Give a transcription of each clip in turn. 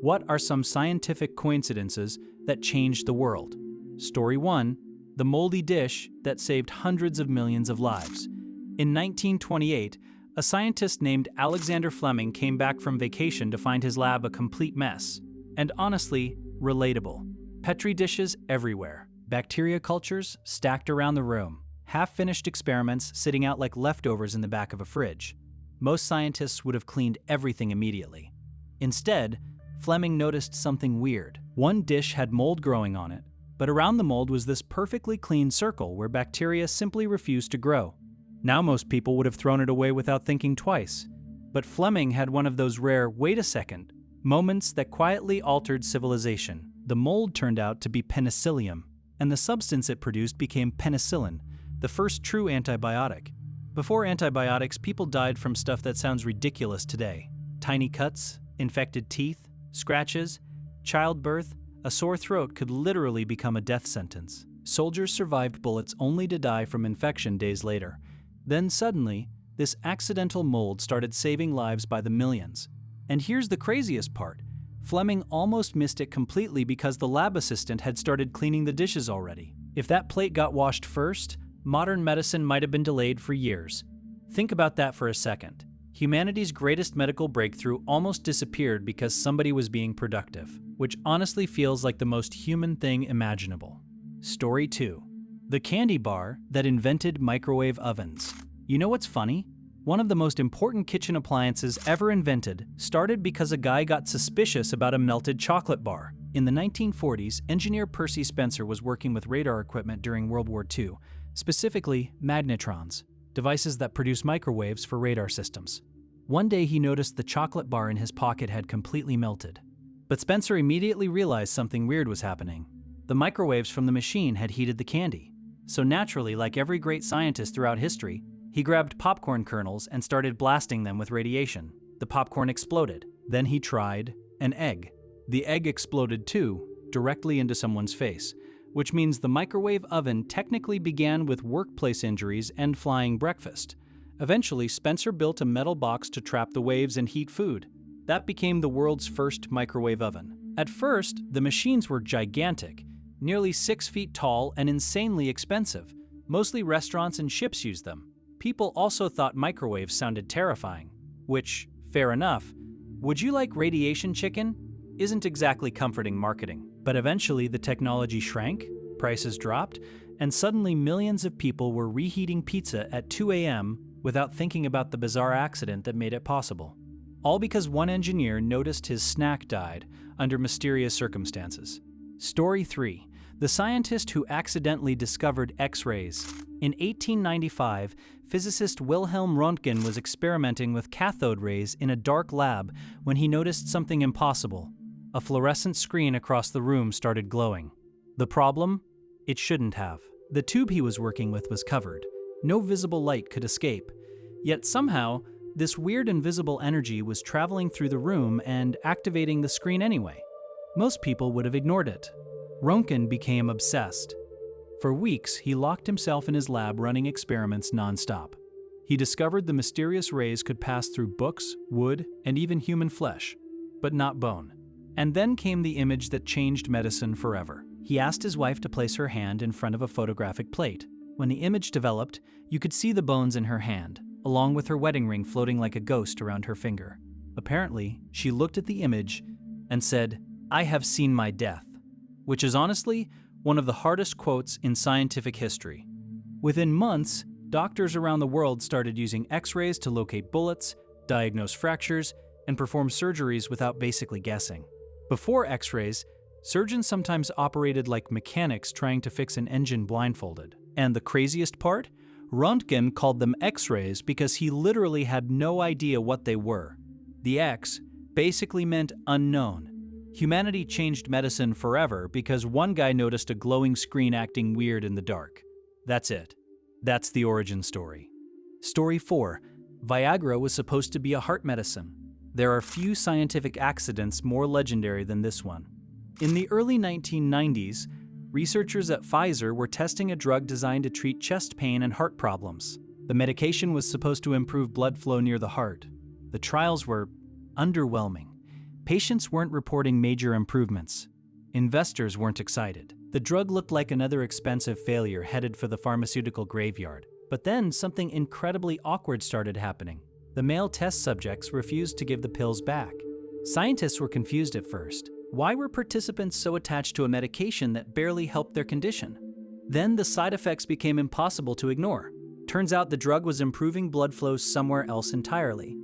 What are some scientific coincidences that changed the world? Story 1. The moldy dish that saved hundreds of millions of lives. In 1928, a scientist named Alexander Fleming came back from vacation to find his lab a complete mess. And honestly, relatable. Petri dishes everywhere. Bacteria cultures stacked around the room. Half-finished experiments sitting out like leftovers in the back of a fridge. Most scientists would have cleaned everything immediately. Instead, Fleming noticed something weird. One dish had mold growing on it, but around the mold was this perfectly clean circle where bacteria simply refused to grow. Now most people would have thrown it away without thinking twice. But Fleming had one of those rare "wait a second" moments that quietly altered civilization. The mold turned out to be penicillium, and the substance it produced became penicillin, the first true antibiotic. Before antibiotics, people died from stuff that sounds ridiculous today. Tiny cuts, infected teeth, scratches, childbirth. A sore throat could literally become a death sentence. Soldiers survived bullets only to die from infection days later. Then suddenly, this accidental mold started saving lives by the millions. And here's the craziest part. Fleming almost missed it completely because the lab assistant had started cleaning the dishes already. If that plate got washed first, modern medicine might have been delayed for years. Think about that for a second. Humanity's greatest medical breakthrough almost disappeared because somebody was being productive, which honestly feels like the most human thing imaginable. Story 2. The candy bar that invented microwave ovens. You know what's funny? One of the most important kitchen appliances ever invented started because a guy got suspicious about a melted chocolate bar. In the 1940s, engineer Percy Spencer was working with radar equipment during World War II, specifically magnetrons, devices that produce microwaves for radar systems. One day he noticed the chocolate bar in his pocket had completely melted. But Spencer immediately realized something weird was happening. The microwaves from the machine had heated the candy. So naturally, like every great scientist throughout history, he grabbed popcorn kernels and started blasting them with radiation. The popcorn exploded. Then he tried an egg. The egg exploded too, directly into someone's face, which means the microwave oven technically began with workplace injuries and flying breakfast. Eventually, Spencer built a metal box to trap the waves and heat food. That became the world's first microwave oven. At first, the machines were gigantic, nearly 6 feet tall and insanely expensive. Mostly restaurants and ships used them. People also thought microwaves sounded terrifying, which, fair enough. Would you like radiation chicken? Isn't exactly comforting marketing. But eventually the technology shrank, prices dropped, and suddenly millions of people were reheating pizza at 2 a.m. without thinking about the bizarre accident that made it possible. All because one engineer noticed his snack died under mysterious circumstances. Story 3. The scientist who accidentally discovered X-rays. In 1895, physicist Wilhelm Röntgen was experimenting with cathode rays in a dark lab when he noticed something impossible. A fluorescent screen across the room started glowing. The problem? It shouldn't have. The tube he was working with was covered. No visible light could escape. Yet somehow, this weird invisible energy was traveling through the room and activating the screen anyway. Most people would have ignored it. Röntgen became obsessed. For weeks, he locked himself in his lab running experiments nonstop. He discovered the mysterious rays could pass through books, wood, and even human flesh, but not bone. And then came the image that changed medicine forever. He asked his wife to place her hand in front of a photographic plate. When the image developed, you could see the bones in her hand, along with her wedding ring floating like a ghost around her finger. Apparently, she looked at the image and said, "I have seen my death," which is honestly one of the hardest quotes in scientific history. Within months, doctors around the world started using X-rays to locate bullets, diagnose fractures, and perform surgeries without basically guessing. Before X-rays, surgeons sometimes operated like mechanics trying to fix an engine blindfolded. And the craziest part? Röntgen called them X-rays because he literally had no idea what they were. The X basically meant unknown. Humanity changed medicine forever because one guy noticed a glowing screen acting weird in the dark. That's it. That's the origin story. Story 4. Viagra was supposed to be a heart medicine. There are few scientific accidents more legendary than this one. In the early 1990s, researchers at Pfizer were testing a drug designed to treat chest pain and heart problems. The medication was supposed to improve blood flow near the heart. The trials were underwhelming. Patients weren't reporting major improvements. Investors weren't excited. The drug looked like another expensive failure headed for the pharmaceutical graveyard. But then something incredibly awkward started happening. The male test subjects refused to give the pills back. Scientists were confused at first. Why were participants so attached to a medication that barely helped their condition? Then the side effects became impossible to ignore. Turns out the drug was improving blood flow somewhere else entirely.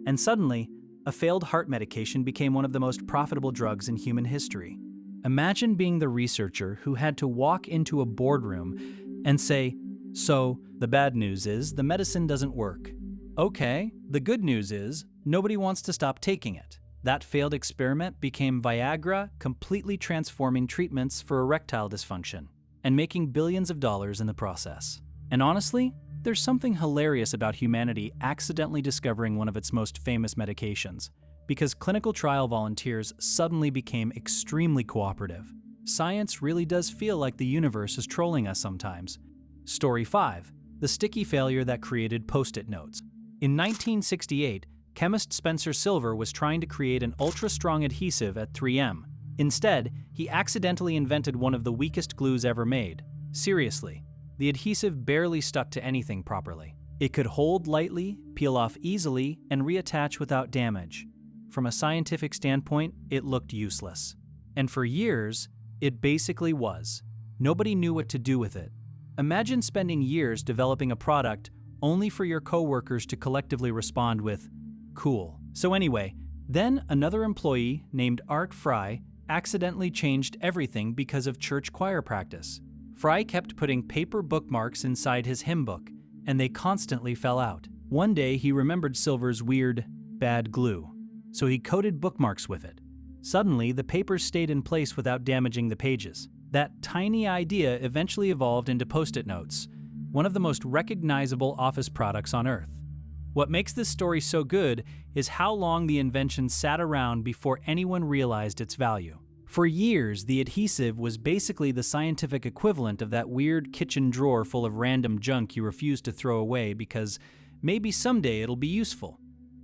And suddenly, a failed heart medication became one of the most profitable drugs in human history. Imagine being the researcher who had to walk into a boardroom and say, "So, the bad news is the medicine doesn't work. Okay, the good news is nobody wants to stop taking it." That failed experiment became Viagra, completely transforming treatments for erectile dysfunction and making billions of dollars in the process. And honestly, there's something hilarious about humanity accidentally discovering one of its most famous medications, because clinical trial volunteers suddenly became extremely cooperative. Science really does feel like the universe is trolling us sometimes. Story 5. The sticky failure that created Post-it notes. In 1968, chemist Spencer Silver was trying to create an ultra-strong adhesive at 3M. Instead, he accidentally invented one of the weakest glues ever made. Seriously, the adhesive barely stuck to anything properly. It could hold lightly, peel off easily, and reattach without damage. From a scientific standpoint, it looked useless. And for years, it basically was. Nobody knew what to do with it. Imagine spending years developing a product only for your coworkers to collectively respond with, "Cool." So anyway, then another employee named Art Fry accidentally changed everything because of church choir practice. Fry kept putting paper bookmarks inside his hymn book, and they constantly fell out. One day he remembered Silver's weird, bad glue, so he coated bookmarks with it. Suddenly, the papers stayed in place without damaging the pages. That tiny idea eventually evolved into Post-it notes, one of the most recognizable office products on Earth. What makes this story so good is how long the invention sat around before anyone realized its value. For years, the adhesive was basically the scientific equivalent of that weird kitchen drawer full of random junk you refuse to throw away because maybe someday it'll be useful.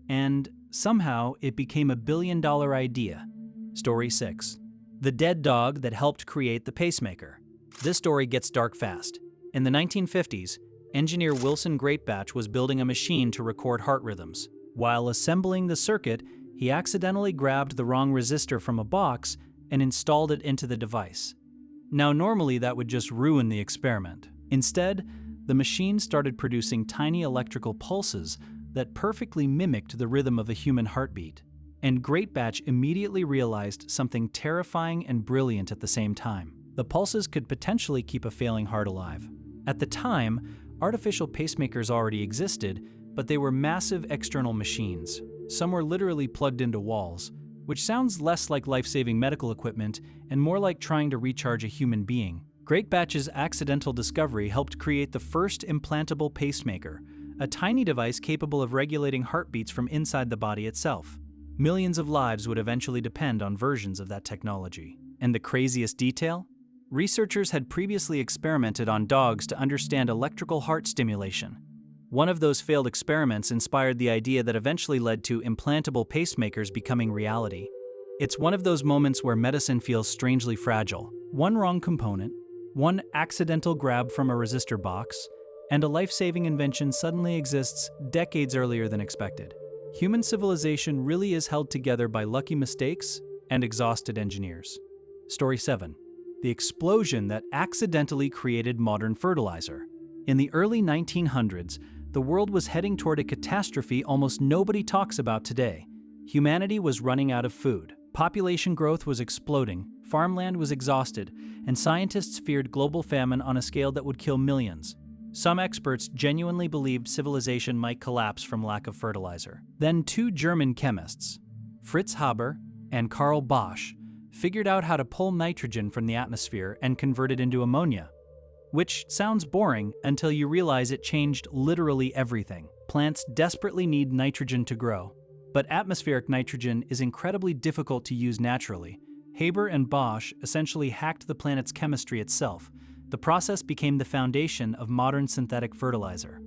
And somehow, it became a billion-dollar idea. Story 6. The dead dog that helped create the pacemaker. This story gets dark fast. In the 1950s, engineer Wilson Greatbatch was building a machine to record heart rhythms. While assembling the circuit, he accidentally grabbed the wrong resistor from a box and installed it into the device. Now, normally that would just ruin the experiment. Instead, the machine started producing tiny electrical pulses that perfectly mimicked the rhythm of a human heartbeat. And Greatbatch immediately realized something terrifying and brilliant at the same time. The pulses could potentially keep a failing heart alive. At the time, artificial pacemakers already existed, but they were massive external machines. Some were literally plugged into walls, which sounds less like life-saving medical equipment and more like trying to recharge a human being. Greatbatch's accidental discovery helped create the first implantable pacemaker, a tiny device capable of regulating heartbeats from inside the body itself. Millions of lives would eventually depend on versions of that technology. And the craziest detail? Researchers had previously experimented on dogs to understand electrical heart stimulation. One of those failed experiments inspired the idea that eventually led to implantable pacemakers becoming reality. It's one of those moments where medicine feels strangely fragile. One wrong component, one accidental grab from a resistor box, and a life-saving invention suddenly exists decades earlier than expected. Human civilization really is held together by lucky mistakes and exhausted engineers. Story 7. The explosion that accidentally created modern fertilizer. In the early 1900s, the world was heading toward a catastrophe almost nobody talks about today. Humanity was running out of food. Population growth was exploding, farmland was exhausted, and scientists feared global famine on a scale that would kill millions. Some experts genuinely believed civilization might collapse from lack of fertilizer. Then two German chemists, Fritz Haber and Karl Bosch, figured out how to pull nitrogen from the atmosphere and convert it into ammonia. Which sounds boring until you realize it changed literally everything. Plants desperately need nitrogen to grow, but atmospheric nitrogen is incredibly difficult to use naturally. Haber and Bosch essentially hacked the planet's chemistry itself. The process became the foundation of modern synthetic fertilizer.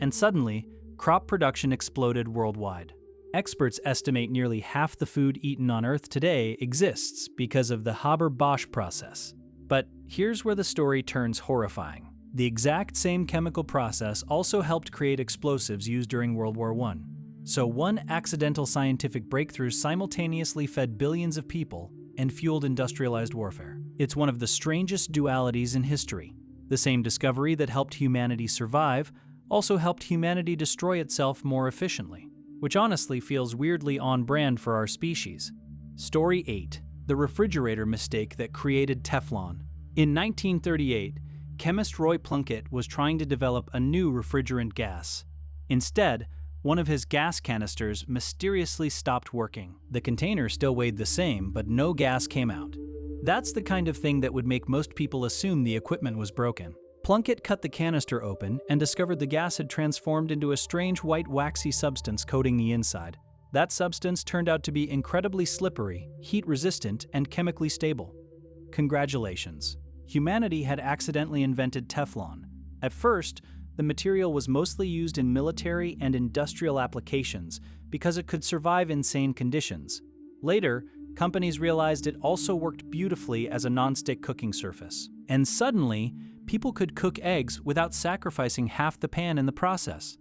And suddenly, crop production exploded worldwide. Experts estimate nearly half the food eaten on Earth today exists because of the Haber-Bosch process. But here's where the story turns horrifying. The exact same chemical process also helped create explosives used during World War I. So one accidental scientific breakthrough simultaneously fed billions of people and fueled industrialized warfare. It's one of the strangest dualities in history. The same discovery that helped humanity survive also helped humanity destroy itself more efficiently, which honestly feels weirdly on brand for our species. Story 8. The refrigerator mistake that created Teflon. In 1938, chemist Roy Plunkett was trying to develop a new refrigerant gas. Instead, one of his gas canisters mysteriously stopped working. The container still weighed the same, but no gas came out. That's the kind of thing that would make most people assume the equipment was broken. Plunkett cut the canister open and discovered the gas had transformed into a strange white waxy substance coating the inside. That substance turned out to be incredibly slippery, heat-resistant, and chemically stable. Congratulations. Humanity had accidentally invented Teflon. At first, the material was mostly used in military and industrial applications because it could survive insane conditions. Later, companies realized it also worked beautifully as a non-stick cooking surface. And suddenly, people could cook eggs without sacrificing half the pan in the process.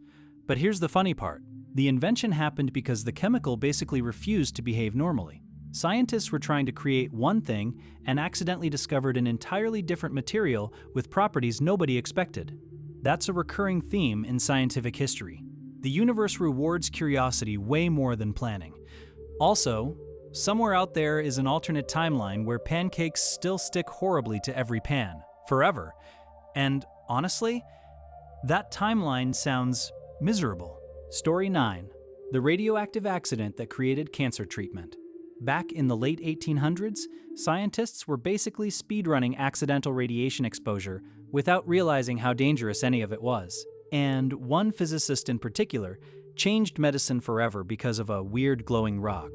But here's the funny part. The invention happened because the chemical basically refused to behave normally. Scientists were trying to create one thing and accidentally discovered an entirely different material with properties nobody expected. That's a recurring theme in scientific history. The universe rewards curiosity way more than planning. Also, somewhere out there is an alternate timeline where pancakes still stick horribly to every pan, forever. And honestly, that timeline sounds miserable. Story 9. The radioactive accident that created cancer treatment. Back in the late 1800s, scientists were basically speedrunning accidental radiation exposure without realizing how dangerous any of it was. And one physicist in particular changed medicine forever because of a weird glowing rock.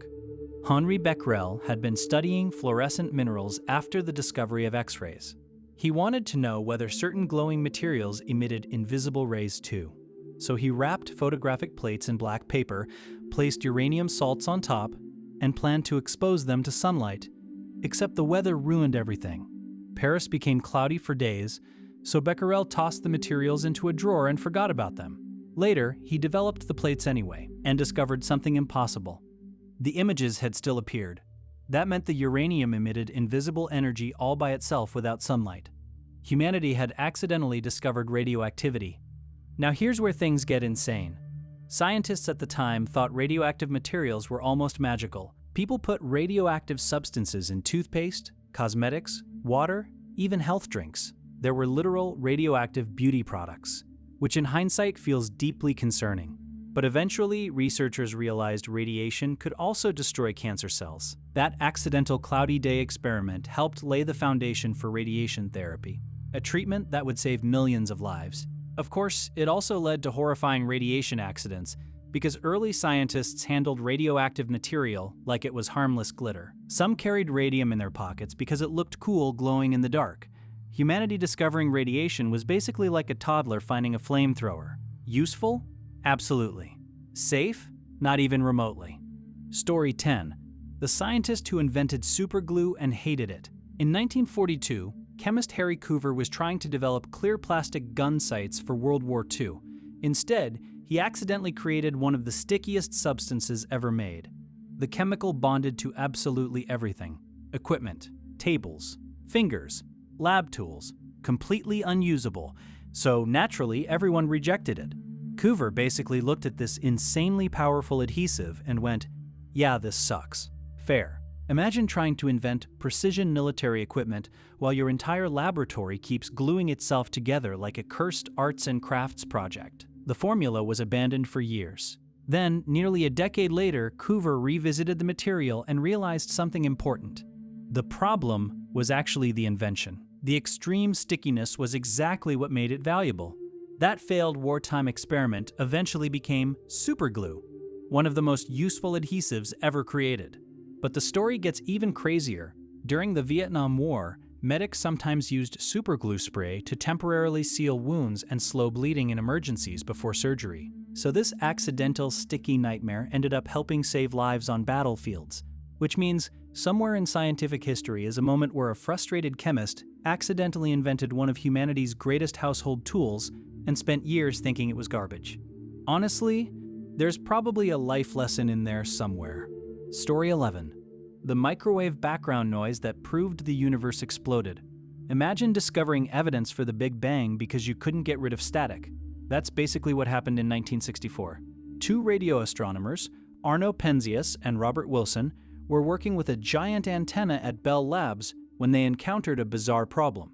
Henri Becquerel had been studying fluorescent minerals after the discovery of X-rays. He wanted to know whether certain glowing materials emitted invisible rays too. So he wrapped photographic plates in black paper, placed uranium salts on top, and planned to expose them to sunlight. Except the weather ruined everything. Paris became cloudy for days, so Becquerel tossed the materials into a drawer and forgot about them. Later, he developed the plates anyway, and discovered something impossible. The images had still appeared. That meant the uranium emitted invisible energy all by itself without sunlight. Humanity had accidentally discovered radioactivity. Now here's where things get insane. Scientists at the time thought radioactive materials were almost magical. People put radioactive substances in toothpaste, cosmetics, water, even health drinks. There were literal radioactive beauty products, which in hindsight feels deeply concerning. But eventually, researchers realized radiation could also destroy cancer cells. That accidental cloudy day experiment helped lay the foundation for radiation therapy, a treatment that would save millions of lives. Of course, it also led to horrifying radiation accidents because early scientists handled radioactive material like it was harmless glitter. Some carried radium in their pockets because it looked cool glowing in the dark. Humanity discovering radiation was basically like a toddler finding a flamethrower. Useful? Absolutely. Safe? Not even remotely. Story 10. The scientist who invented superglue and hated it. In 1942, chemist Harry Coover was trying to develop clear plastic gun sights for World War II. Instead, he accidentally created one of the stickiest substances ever made. The chemical bonded to absolutely everything: equipment, tables, fingers, lab tools, completely unusable, so naturally everyone rejected it. Coover basically looked at this insanely powerful adhesive and went, "Yeah, this sucks." Fair. Imagine trying to invent precision military equipment while your entire laboratory keeps gluing itself together like a cursed arts and crafts project. The formula was abandoned for years. Then, nearly a decade later, Coover revisited the material and realized something important. The problem was actually the invention. The extreme stickiness was exactly what made it valuable. That failed wartime experiment eventually became superglue, one of the most useful adhesives ever created. But the story gets even crazier. During the Vietnam War, medics sometimes used superglue spray to temporarily seal wounds and slow bleeding in emergencies before surgery. So this accidental sticky nightmare ended up helping save lives on battlefields, which means somewhere in scientific history is a moment where a frustrated chemist accidentally invented one of humanity's greatest household tools and spent years thinking it was garbage. Honestly, there's probably a life lesson in there somewhere. Story 11. The microwave background noise that proved the universe exploded. Imagine discovering evidence for the Big Bang because you couldn't get rid of static. That's basically what happened in 1964. Two radio astronomers, Arno Penzias and Robert Wilson, were working with a giant antenna at Bell Labs when they encountered a bizarre problem.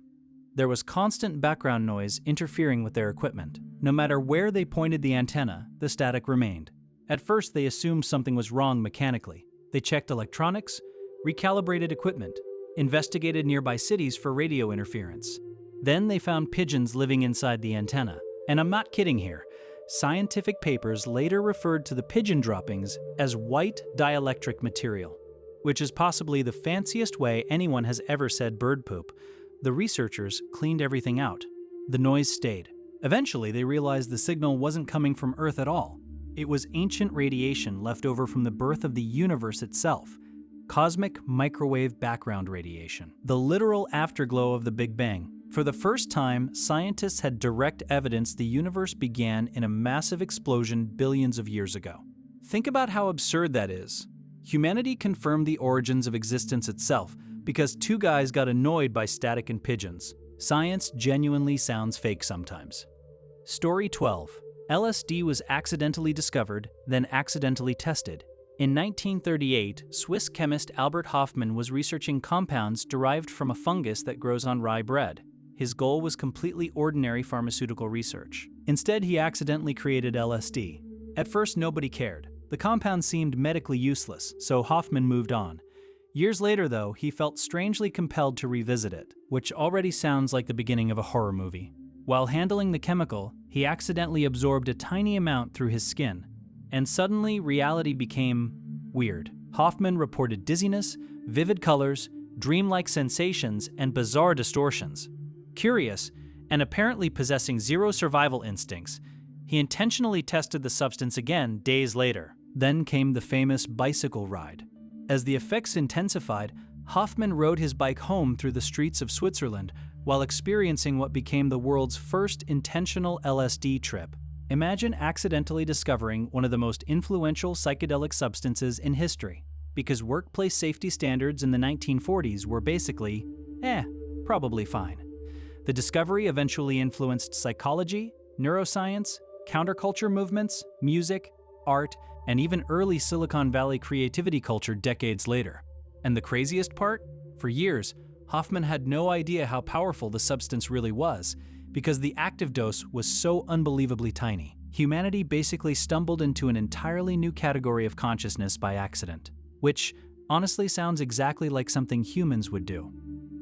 There was constant background noise interfering with their equipment. No matter where they pointed the antenna, the static remained. At first, they assumed something was wrong mechanically. They checked electronics, recalibrated equipment, investigated nearby cities for radio interference. Then they found pigeons living inside the antenna. And I'm not kidding here. Scientific papers later referred to the pigeon droppings as white dielectric material, which is possibly the fanciest way anyone has ever said bird poop. The researchers cleaned everything out. The noise stayed. Eventually, they realized the signal wasn't coming from Earth at all. It was ancient radiation left over from the birth of the universe itself. Cosmic microwave background radiation. The literal afterglow of the Big Bang. For the first time, scientists had direct evidence the universe began in a massive explosion billions of years ago. Think about how absurd that is. Humanity confirmed the origins of existence itself because two guys got annoyed by static and pigeons. Science genuinely sounds fake sometimes. Story 12. LSD was accidentally discovered, then accidentally tested. In 1938, Swiss chemist Albert Hofmann was researching compounds derived from a fungus that grows on rye bread. His goal was completely ordinary pharmaceutical research. Instead, he accidentally created LSD. At first, nobody cared. The compound seemed medically useless, so Hofmann moved on. Years later, though, he felt strangely compelled to revisit it, which already sounds like the beginning of a horror movie. While handling the chemical, he accidentally absorbed a tiny amount through his skin, and suddenly reality became weird. Hofmann reported dizziness, vivid colors, dreamlike sensations, and bizarre distortions. Curious, and apparently possessing zero survival instincts, he intentionally tested the substance again days later. Then came the famous bicycle ride. As the effects intensified, Hofmann rode his bike home through the streets of Switzerland while experiencing what became the world's first intentional LSD trip. Imagine accidentally discovering one of the most influential psychedelic substances in history, because workplace safety standards in the 1940s were basically, probably fine. The discovery eventually influenced psychology, neuroscience, counterculture movements, music, art, and even early Silicon Valley creativity culture decades later. And the craziest part? For years, Hofmann had no idea how powerful the substance really was, because the active dose was so unbelievably tiny. Humanity basically stumbled into an entirely new category of consciousness by accident, which honestly sounds exactly like something humans would do.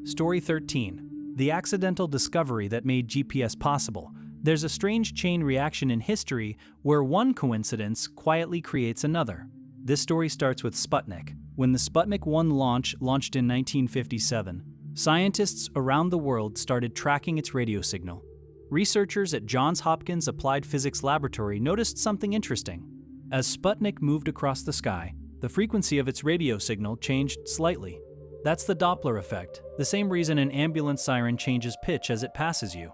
Story 13. The accidental discovery that made GPS possible. There's a strange chain reaction in history where one coincidence quietly creates another. This story starts with Sputnik. When the Sputnik 1 launch launched in 1957, scientists around the world started tracking its radio signal. Researchers at Johns Hopkins Applied Physics Laboratory noticed something interesting. As Sputnik moved across the sky, the frequency of its radio signal changed slightly. That's the Doppler effect, the same reason an ambulance siren changes pitch as it passes you.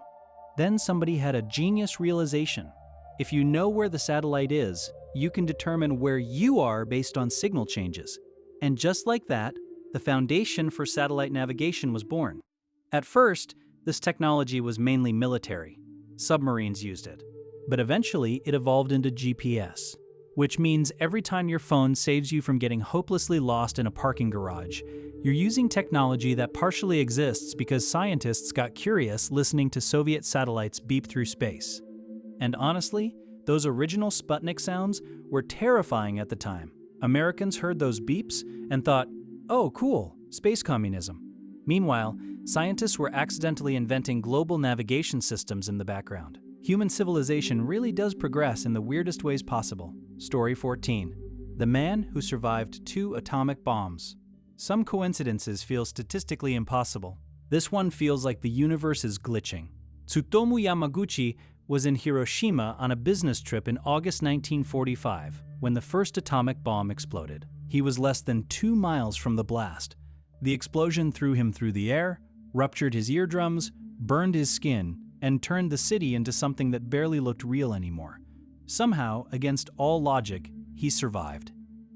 Then somebody had a genius realization. If you know where the satellite is, you can determine where you are based on signal changes. And just like that, the foundation for satellite navigation was born. At first, this technology was mainly military. Submarines used it. But eventually, it evolved into GPS, which means every time your phone saves you from getting hopelessly lost in a parking garage, you're using technology that partially exists because scientists got curious listening to Soviet satellites beep through space. And honestly, those original Sputnik sounds were terrifying at the time. Americans heard those beeps and thought, oh, cool, space communism. Meanwhile, scientists were accidentally inventing global navigation systems in the background. Human civilization really does progress in the weirdest ways possible. Story 14. The man who survived 2 atomic bombs. Some coincidences feel statistically impossible. This one feels like the universe is glitching. Tsutomu Yamaguchi was in Hiroshima on a business trip in August 1945 when the first atomic bomb exploded. He was less than 2 miles from the blast. The explosion threw him through the air, ruptured his eardrums, burned his skin, and turned the city into something that barely looked real anymore. Somehow, against all logic, he survived.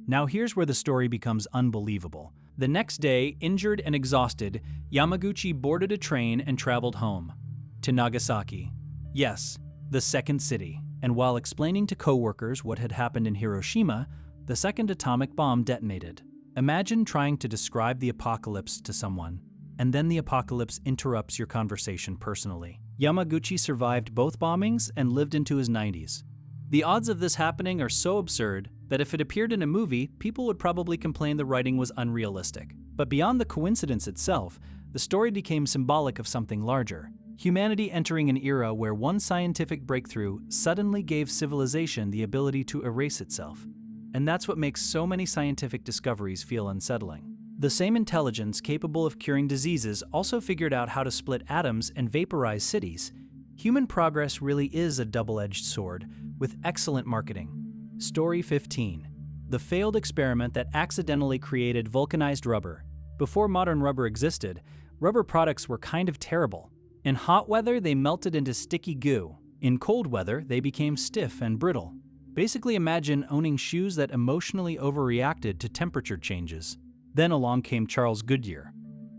Now here's where the story becomes unbelievable. The next day, injured and exhausted, Yamaguchi boarded a train and traveled home to Nagasaki. Yes, the second city. And while explaining to coworkers what had happened in Hiroshima, the second atomic bomb detonated. Imagine trying to describe the apocalypse to someone, and then the apocalypse interrupts your conversation personally. Yamaguchi survived both bombings and lived into his 90s. The odds of this happening are so absurd that if it appeared in a movie, people would probably complain the writing was unrealistic. But beyond the coincidence itself, the story became symbolic of something larger. Humanity entering an era where one scientific breakthrough suddenly gave civilization the ability to erase itself. And that's what makes so many scientific discoveries feel unsettling. The same intelligence capable of curing diseases also figured out how to split atoms and vaporize cities. Human progress really is a double-edged sword, with excellent marketing. Story 15. The failed experiment that accidentally created vulcanized rubber. Before modern rubber existed, rubber products were kind of terrible. In hot weather, they melted into sticky goo. In cold weather, they became stiff and brittle. Basically imagine owning shoes that emotionally overreacted to temperature changes. Then along came Charles Goodyear,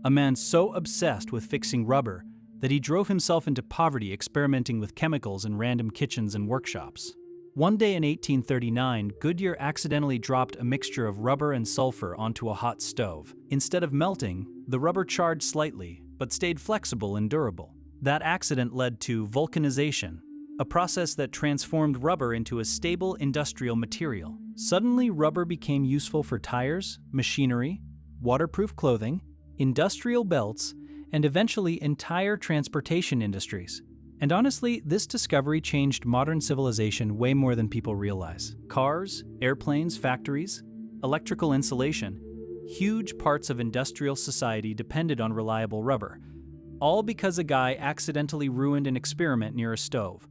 a man so obsessed with fixing rubber that he drove himself into poverty experimenting with chemicals in random kitchens and workshops. One day in 1839, Goodyear accidentally dropped a mixture of rubber and sulfur onto a hot stove. Instead of melting, the rubber charred slightly, but stayed flexible and durable. That accident led to vulcanization, a process that transformed rubber into a stable industrial material. Suddenly, rubber became useful for tires, machinery, waterproof clothing, industrial belts, and eventually entire transportation industries. And honestly, this discovery changed modern civilization way more than people realize. Cars, airplanes, factories, electrical insulation, huge parts of industrial society depended on reliable rubber, all because a guy accidentally ruined an experiment near a stove.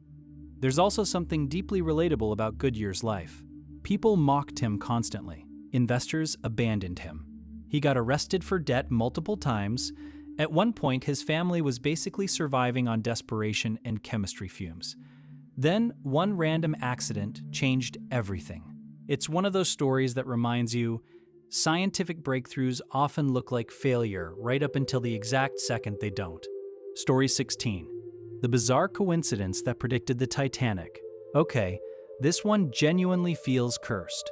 There's also something deeply relatable about Goodyear's life. People mocked him constantly. Investors abandoned him. He got arrested for debt multiple times. At one point, his family was basically surviving on desperation and chemistry fumes. Then, one random accident changed everything. It's one of those stories that reminds you, scientific breakthroughs often look like failure right up until the exact second they don't. Story 16. The bizarre coincidence that predicted the Titanic. Okay, this one genuinely feels cursed.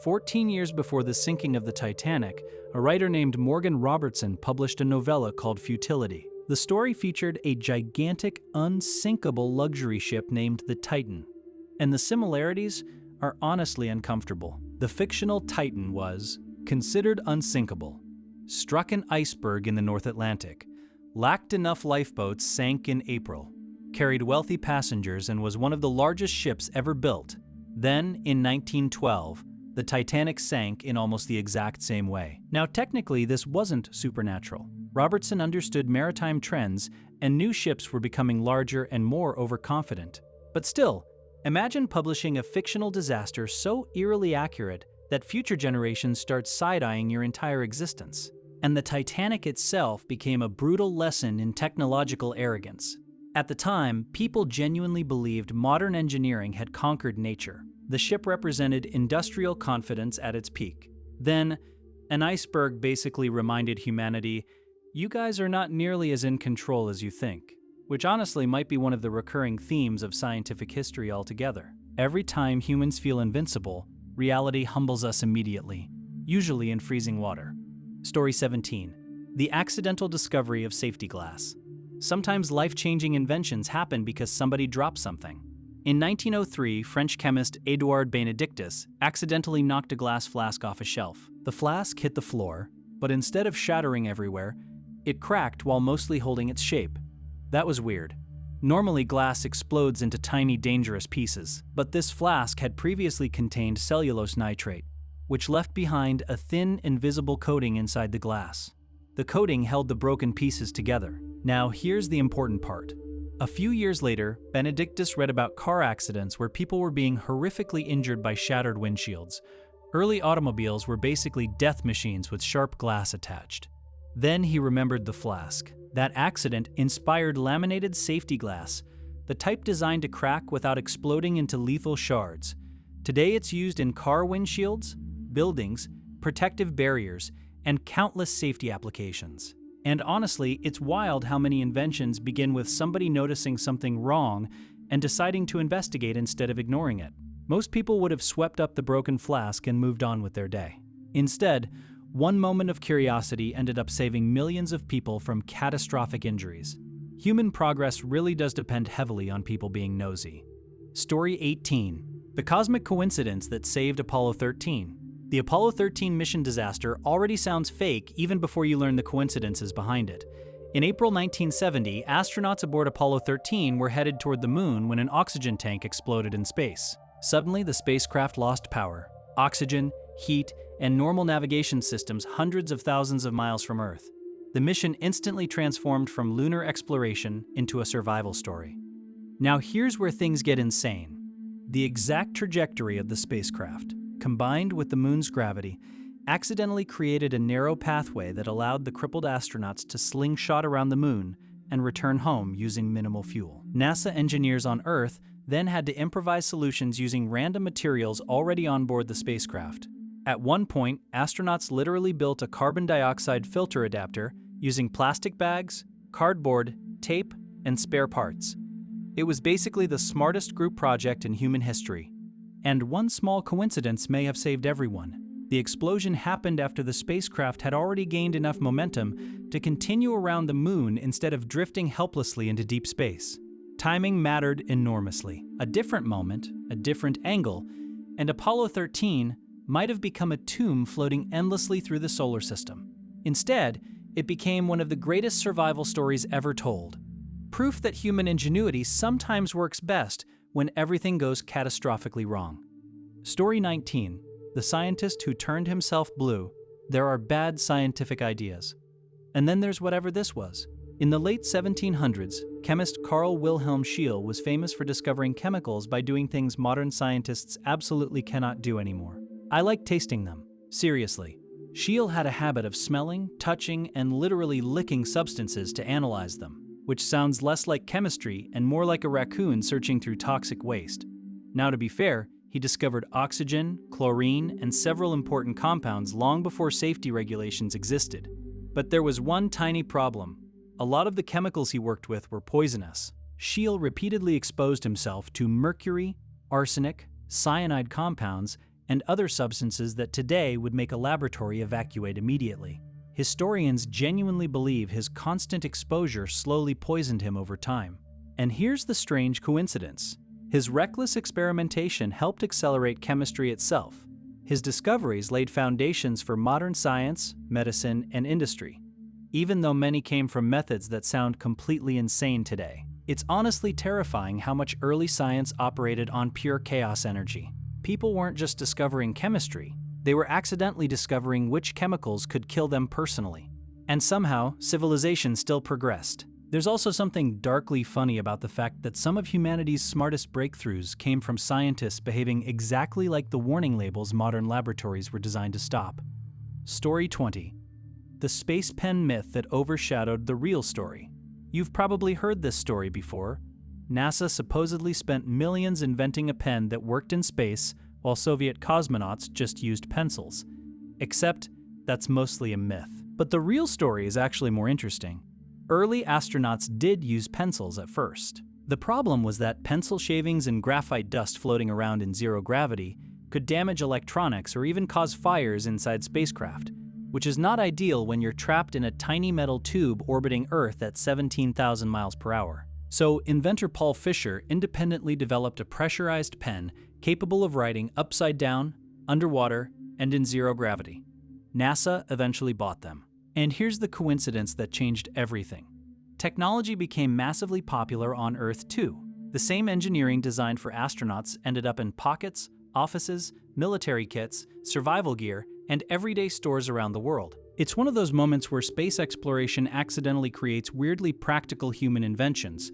14 years before the sinking of the Titanic, a writer named Morgan Robertson published a novella called Futility. The story featured a gigantic, unsinkable luxury ship named the Titan. And the similarities are honestly uncomfortable. The fictional Titan was considered unsinkable, struck an iceberg in the North Atlantic, lacked enough lifeboats, sank in April, carried wealthy passengers, and was one of the largest ships ever built. Then, in 1912, the Titanic sank in almost the exact same way. Now, technically, this wasn't supernatural. Robertson understood maritime trends, and new ships were becoming larger and more overconfident. But still, imagine publishing a fictional disaster so eerily accurate that future generations start side-eyeing your entire existence. And the Titanic itself became a brutal lesson in technological arrogance. At the time, people genuinely believed modern engineering had conquered nature. The ship represented industrial confidence at its peak. Then, an iceberg basically reminded humanity, you guys are not nearly as in control as you think, which honestly might be one of the recurring themes of scientific history altogether. Every time humans feel invincible, reality humbles us immediately, usually in freezing water. Story 17. The accidental discovery of safety glass. Sometimes life-changing inventions happen because somebody dropped something. In 1903, French chemist Édouard Benedictus accidentally knocked a glass flask off a shelf. The flask hit the floor, but instead of shattering everywhere, it cracked while mostly holding its shape. That was weird. Normally, glass explodes into tiny, dangerous pieces, but this flask had previously contained cellulose nitrate, which left behind a thin, invisible coating inside the glass. The coating held the broken pieces together. Now, here's the important part. A few years later, Benedictus read about car accidents where people were being horrifically injured by shattered windshields. Early automobiles were basically death machines with sharp glass attached. Then he remembered the flask. That accident inspired laminated safety glass, the type designed to crack without exploding into lethal shards. Today it's used in car windshields, buildings, protective barriers, and countless safety applications. And honestly, it's wild how many inventions begin with somebody noticing something wrong and deciding to investigate instead of ignoring it. Most people would have swept up the broken flask and moved on with their day. Instead, one moment of curiosity ended up saving millions of people from catastrophic injuries. Human progress really does depend heavily on people being nosy. Story 18. The cosmic coincidence that saved Apollo 13. The Apollo 13 mission disaster already sounds fake even before you learn the coincidences behind it. In April 1970, astronauts aboard Apollo 13 were headed toward the moon when an oxygen tank exploded in space. Suddenly, the spacecraft lost power. Oxygen, heat, and normal navigation systems hundreds of thousands of miles from Earth. The mission instantly transformed from lunar exploration into a survival story. Now here's where things get insane. The exact trajectory of the spacecraft, combined with the moon's gravity, accidentally created a narrow pathway that allowed the crippled astronauts to slingshot around the moon and return home using minimal fuel. NASA engineers on Earth then had to improvise solutions using random materials already on board the spacecraft. At one point, astronauts literally built a carbon dioxide filter adapter using plastic bags, cardboard, tape, and spare parts. It was basically the smartest group project in human history. And one small coincidence may have saved everyone. The explosion happened after the spacecraft had already gained enough momentum to continue around the moon instead of drifting helplessly into deep space. Timing mattered enormously. A different moment, a different angle, and Apollo 13 might have become a tomb floating endlessly through the solar system. Instead, it became one of the greatest survival stories ever told. Proof that human ingenuity sometimes works best when everything goes catastrophically wrong. Story 19. The scientist who turned himself blue. There are bad scientific ideas. And then there's whatever this was. In the late 1700s, chemist Carl Wilhelm Scheele was famous for discovering chemicals by doing things modern scientists absolutely cannot do anymore. I like tasting them. Seriously. Scheele had a habit of smelling, touching, and literally licking substances to analyze them, which sounds less like chemistry and more like a raccoon searching through toxic waste. Now, to be fair, he discovered oxygen, chlorine, and several important compounds long before safety regulations existed. But there was one tiny problem. A lot of the chemicals he worked with were poisonous. Scheele repeatedly exposed himself to mercury, arsenic, cyanide compounds, and other substances that today would make a laboratory evacuate immediately. Historians genuinely believe his constant exposure slowly poisoned him over time. And here's the strange coincidence. His reckless experimentation helped accelerate chemistry itself. His discoveries laid foundations for modern science, medicine, and industry. Even though many came from methods that sound completely insane today, it's honestly terrifying how much early science operated on pure chaos energy. People weren't just discovering chemistry, they were accidentally discovering which chemicals could kill them personally. And somehow, civilization still progressed. There's also something darkly funny about the fact that some of humanity's smartest breakthroughs came from scientists behaving exactly like the warning labels modern laboratories were designed to stop. Story 20. The space pen myth that overshadowed the real story. You've probably heard this story before. NASA supposedly spent millions inventing a pen that worked in space while Soviet cosmonauts just used pencils. Except, that's mostly a myth. But the real story is actually more interesting. Early astronauts did use pencils at first. The problem was that pencil shavings and graphite dust floating around in zero gravity could damage electronics or even cause fires inside spacecraft, which is not ideal when you're trapped in a tiny metal tube orbiting Earth at 17,000 miles per hour. So, inventor Paul Fisher independently developed a pressurized pen capable of writing upside down, underwater, and in zero gravity. NASA eventually bought them. And here's the coincidence that changed everything. Technology became massively popular on Earth too. The same engineering designed for astronauts ended up in pockets, offices, military kits, survival gear, and everyday stores around the world. It's one of those moments where space exploration accidentally creates weirdly practical human inventions,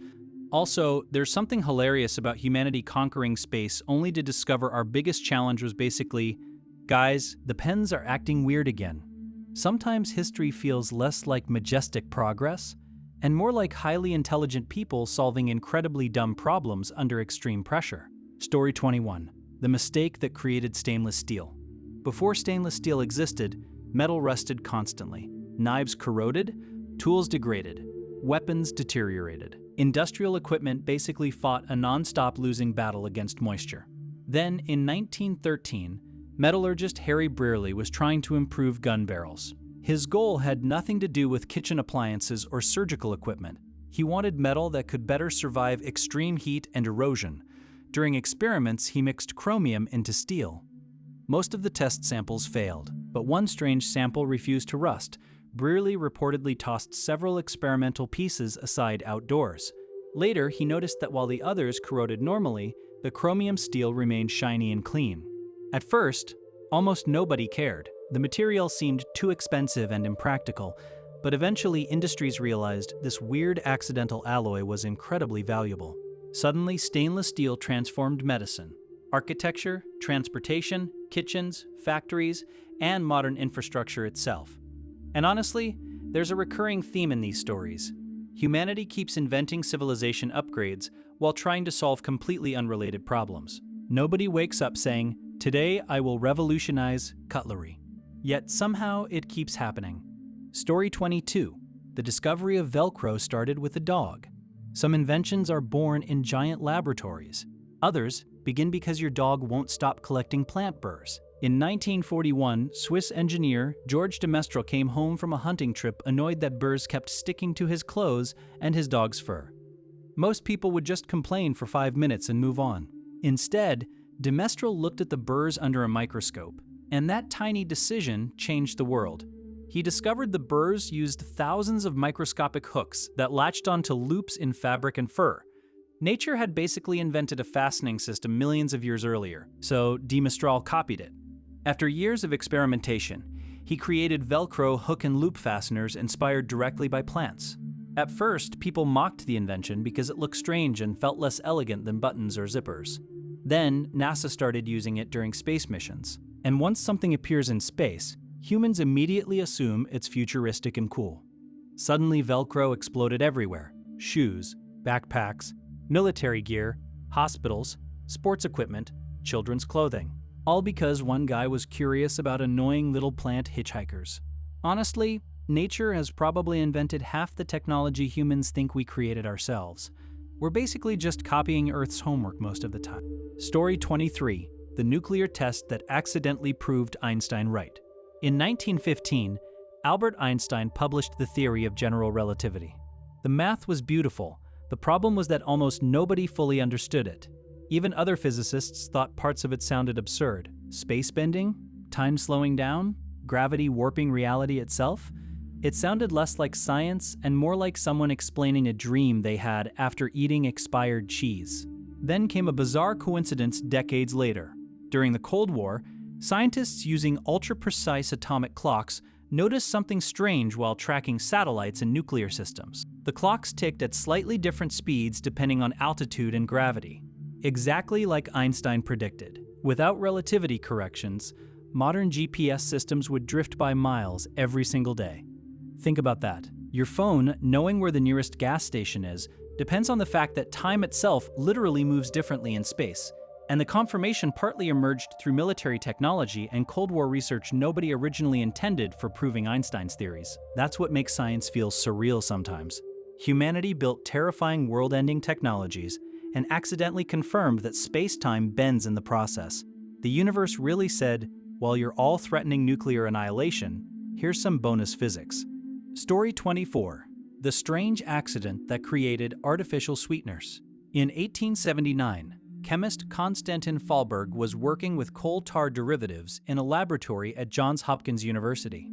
Also, there's something hilarious about humanity conquering space only to discover our biggest challenge was basically, guys, the pens are acting weird again. Sometimes history feels less like majestic progress and more like highly intelligent people solving incredibly dumb problems under extreme pressure. Story 21. The mistake that created stainless steel. Before stainless steel existed, metal rusted constantly. Knives corroded, tools degraded, weapons deteriorated. Industrial equipment basically fought a non-stop losing battle against moisture. Then, in 1913, metallurgist Harry Brearley was trying to improve gun barrels. His goal had nothing to do with kitchen appliances or surgical equipment. He wanted metal that could better survive extreme heat and erosion. During experiments, he mixed chromium into steel. Most of the test samples failed, but one strange sample refused to rust. Brearley reportedly tossed several experimental pieces aside outdoors. Later, he noticed that while the others corroded normally, the chromium steel remained shiny and clean. At first, almost nobody cared. The material seemed too expensive and impractical, but eventually industries realized this weird accidental alloy was incredibly valuable. Suddenly, stainless steel transformed medicine, architecture, transportation, kitchens, factories, and modern infrastructure itself. And honestly, there's a recurring theme in these stories. Humanity keeps inventing civilization upgrades while trying to solve completely unrelated problems. Nobody wakes up saying, "Today I will revolutionize cutlery." Yet somehow it keeps happening. Story 22. The discovery of Velcro started with a dog. Some inventions are born in giant laboratories. Others begin because your dog won't stop collecting plant burrs. In 1941, Swiss engineer George de Mestral came home from a hunting trip annoyed that burrs kept sticking to his clothes and his dog's fur. Most people would just complain for 5 minutes and move on. Instead, de Mestral looked at the burrs under a microscope, and that tiny decision changed the world. He discovered the burrs used thousands of microscopic hooks that latched onto loops in fabric and fur. Nature had basically invented a fastening system millions of years earlier, so de Mestral copied it. After years of experimentation, he created Velcro hook and loop fasteners inspired directly by plants. At first, people mocked the invention because it looked strange and felt less elegant than buttons or zippers. Then, NASA started using it during space missions. And once something appears in space, humans immediately assume it's futuristic and cool. Suddenly, Velcro exploded everywhere. Shoes, backpacks, military gear, hospitals, sports equipment, children's clothing. All because one guy was curious about annoying little plant hitchhikers. Honestly, nature has probably invented half the technology humans think we created ourselves. We're basically just copying Earth's homework most of the time. Story 23. The nuclear test that accidentally proved Einstein right. In 1915, Albert Einstein published the theory of general relativity. The math was beautiful. The problem was that almost nobody fully understood it. Even other physicists thought parts of it sounded absurd. Space bending? Time slowing down? Gravity warping reality itself? It sounded less like science and more like someone explaining a dream they had after eating expired cheese. Then came a bizarre coincidence decades later. During the Cold War, scientists using ultra-precise atomic clocks noticed something strange while tracking satellites and nuclear systems. The clocks ticked at slightly different speeds depending on altitude and gravity. Exactly like Einstein predicted. Without relativity corrections, modern GPS systems would drift by miles every single day. Think about that. Your phone, knowing where the nearest gas station is, depends on the fact that time itself literally moves differently in space. And the confirmation partly emerged through military technology and Cold War research nobody originally intended for proving Einstein's theories. That's what makes science feel surreal sometimes. Humanity built terrifying world-ending technologies and accidentally confirmed that space-time bends in the process. The universe really said, while you're all threatening nuclear annihilation, here's some bonus physics. Story 24. The strange accident that created artificial sweeteners. In 1879, chemist Konstantin Fallberg was working with coal tar derivatives in a laboratory at Johns Hopkins University.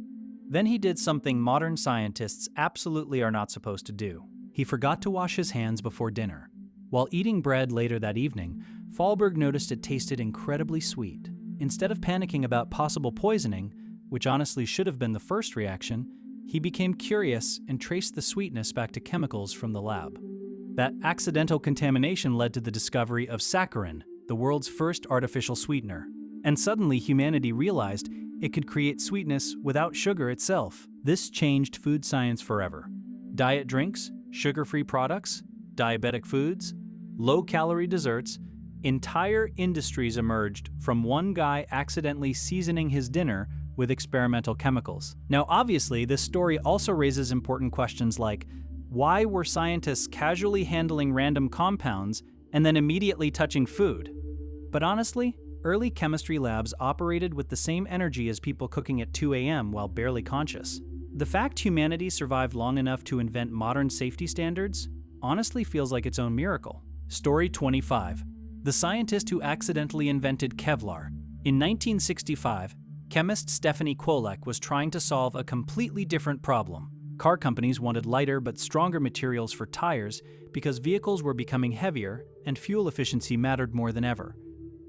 Then he did something modern scientists absolutely are not supposed to do. He forgot to wash his hands before dinner. While eating bread later that evening, Fallberg noticed it tasted incredibly sweet. Instead of panicking about possible poisoning, which honestly should have been the first reaction, he became curious and traced the sweetness back to chemicals from the lab. That accidental contamination led to the discovery of saccharin, the world's first artificial sweetener. And suddenly humanity realized it could create sweetness without sugar itself. This changed food science forever. Diet drinks, sugar-free products, diabetic foods, low-calorie desserts, entire industries emerged from one guy accidentally seasoning his dinner with experimental chemicals. Now, obviously, this story also raises important questions like, why were scientists casually handling random compounds and then immediately touching food? But honestly, early chemistry labs operated with the same energy as people cooking at 2 a.m. while barely conscious. The fact humanity survived long enough to invent modern safety standards honestly feels like its own miracle. Story 25. The scientist who accidentally invented Kevlar. In 1965, chemist Stephanie Kwolek was trying to solve a completely different problem. Car companies wanted lighter but stronger materials for tires because vehicles were becoming heavier and fuel efficiency mattered more than ever.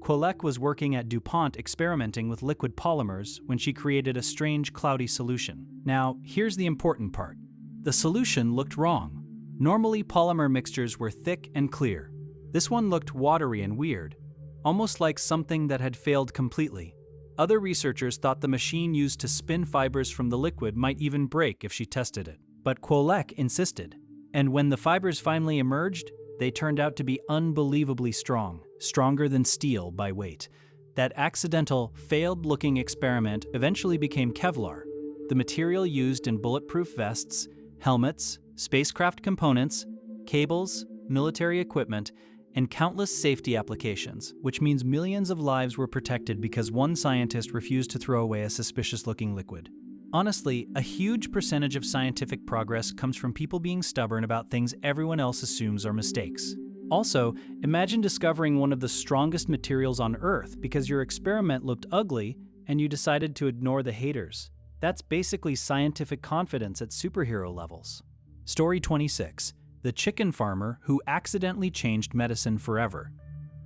Kwolek was working at DuPont experimenting with liquid polymers when she created a strange cloudy solution. Now, here's the important part. The solution looked wrong. Normally, polymer mixtures were thick and clear. This one looked watery and weird, almost like something that had failed completely. Other researchers thought the machine used to spin fibers from the liquid might even break if she tested it. But Kwolek insisted, and when the fibers finally emerged, they turned out to be unbelievably strong, stronger than steel by weight. That accidental, failed-looking experiment eventually became Kevlar, the material used in bulletproof vests, helmets, spacecraft components, cables, military equipment, and countless safety applications, which means millions of lives were protected because one scientist refused to throw away a suspicious-looking liquid. Honestly, a huge percentage of scientific progress comes from people being stubborn about things everyone else assumes are mistakes. Also, imagine discovering one of the strongest materials on Earth because your experiment looked ugly and you decided to ignore the haters. That's basically scientific confidence at superhero levels. Story 26. The chicken farmer who accidentally changed medicine forever.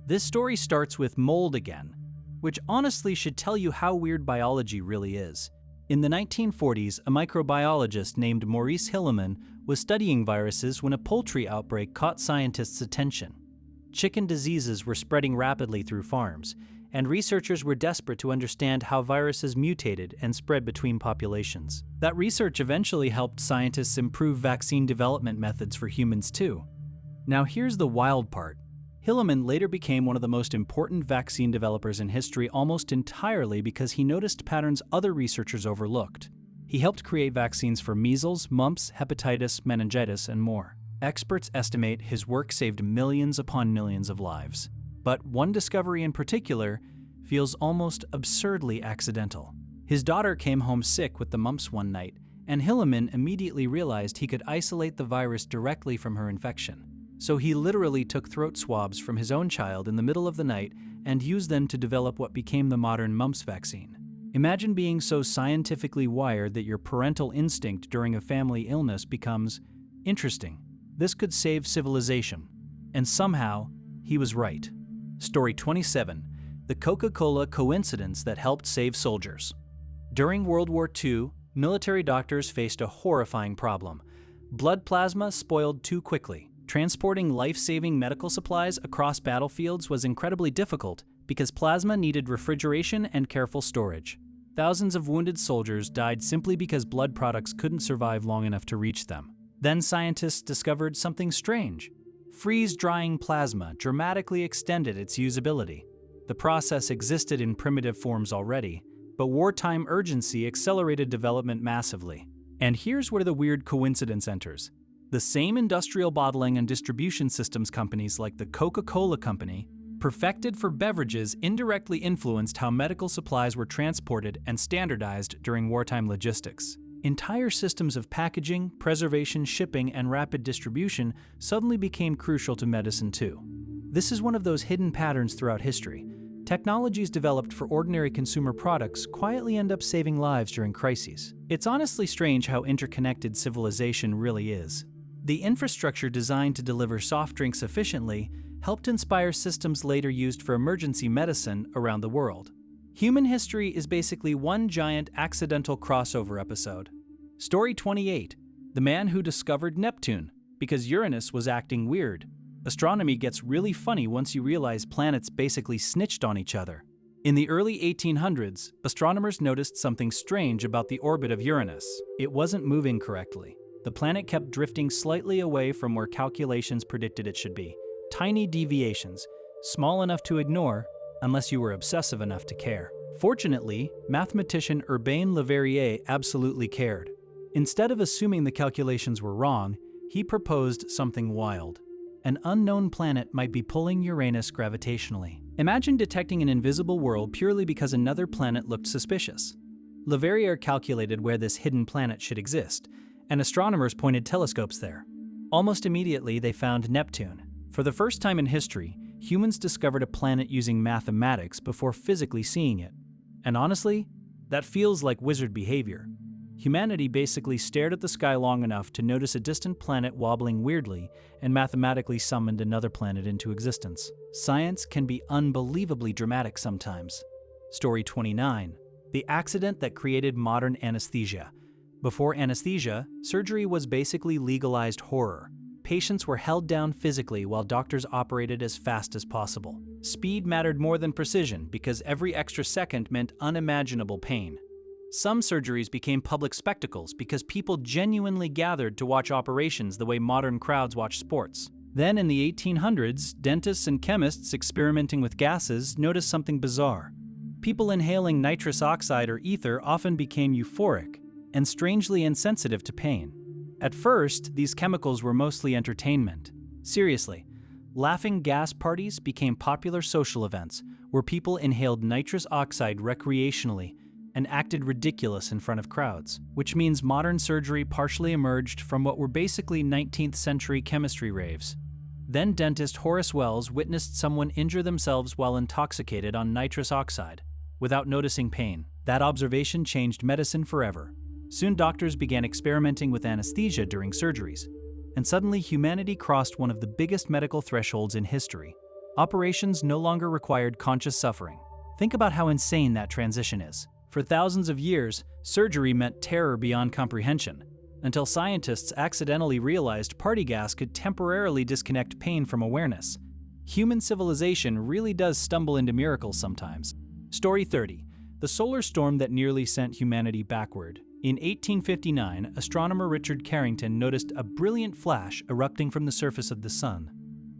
This story starts with mold again, which honestly should tell you how weird biology really is. In the 1940s, a microbiologist named Maurice Hilleman was studying viruses when a poultry outbreak caught scientists' attention. Chicken diseases were spreading rapidly through farms, and researchers were desperate to understand how viruses mutated and spread between populations. That research eventually helped scientists improve vaccine development methods for humans too. Now here's the wild part. Hilleman later became one of the most important vaccine developers in history almost entirely because he noticed patterns other researchers overlooked. He helped create vaccines for measles, mumps, hepatitis, meningitis, and more. Experts estimate his work saved millions upon millions of lives. But one discovery in particular feels almost absurdly accidental. His daughter came home sick with the mumps one night, and Hilleman immediately realized he could isolate the virus directly from her infection. So he literally took throat swabs from his own child in the middle of the night and used them to develop what became the modern mumps vaccine. Imagine being so scientifically wired that your parental instinct during a family illness becomes interesting. This could save civilization. And somehow, he was right. Story 27. The Coca-Cola coincidence that helped save soldiers. During World War II, military doctors faced a horrifying problem. Blood plasma spoiled too quickly. Transporting life-saving medical supplies across battlefields was incredibly difficult because plasma needed refrigeration and careful storage. Thousands of wounded soldiers died simply because blood products couldn't survive long enough to reach them. Then scientists discovered something strange. Freeze-drying plasma dramatically extended its usability. The process existed in primitive forms already, but wartime urgency accelerated development massively. And here's where the weird coincidence enters. The same industrial bottling and distribution systems companies like the Coca-Cola Company, perfected for beverages, indirectly influenced how medical supplies were transported and standardized during wartime logistics. Entire systems of packaging, preservation, shipping, and rapid distribution suddenly became crucial to medicine too. This is one of those hidden patterns throughout history. Technologies developed for ordinary consumer products quietly end up saving lives during crises. It's honestly strange how interconnected civilization really is. The infrastructure designed to deliver soft drinks efficiently helped inspire systems later used for emergency medicine around the world. Human history is basically one giant accidental crossover episode. Story 28. The man who discovered Neptune. because Uranus was acting weird. Astronomy gets really funny once you realize planets basically snitched on each other. In the early 1800s, astronomers noticed something strange about the orbit of Uranus. It wasn't moving correctly. The planet kept drifting slightly away from where calculations predicted it should be. Tiny deviations, small enough to ignore, unless you were obsessive enough to care. Fortunately, mathematician Urbain Le Verrier absolutely cared. Instead of assuming the calculations were wrong, he proposed something wild. An unknown planet might be pulling Uranus gravitationally. Imagine detecting an invisible world purely because another planet looked suspicious. Le Verrier calculated where this hidden planet should exist, and astronomers pointed telescopes there. Almost immediately, they found Neptune. For the first time in history, humans discovered a planet using mathematics before physically seeing it. And honestly, that feels like wizard behavior. Humanity basically stared at the sky long enough to notice a distant planet wobbling weirdly and mathematically summoned another planet into existence. Science can be unbelievably dramatic sometimes. Story 29. The accident that created modern anesthesia. Before anesthesia, surgery was basically legalized horror. Patients were held down physically while doctors operated as fast as possible. Speed mattered more than precision because every extra second meant unimaginable pain. Some surgeries became public spectacles because people genuinely gathered to watch operations the way modern crowds watch sports. Then in the 1800s, dentists and chemists experimenting with gases noticed something bizarre. People inhaling nitrous oxide or ether often became euphoric and strangely insensitive to pain. At first, these chemicals were mostly entertainment. Seriously, laughing gas parties became popular social events where people inhaled nitrous oxide recreationally and acted ridiculous in front of crowds, which means modern surgery partially emerged from what were basically 19th century chemistry raves. Then dentist Horace Wells witnessed someone injure themselves while intoxicated on nitrous oxide, without noticing pain. That observation changed medicine forever. Soon doctors began experimenting with anesthesia during surgeries, and suddenly humanity crossed one of the biggest medical thresholds in history. Operations no longer required conscious suffering. Think about how insane that transition is. For thousands of years, surgery meant terror beyond comprehension, until scientists accidentally realized party gas could temporarily disconnect pain from awareness. Human civilization really does stumble into miracles sometimes. Story 30. The solar storm that nearly sent humanity backward. In 1859, astronomer Richard Carrington noticed a brilliant flash erupting from the surface of the sun.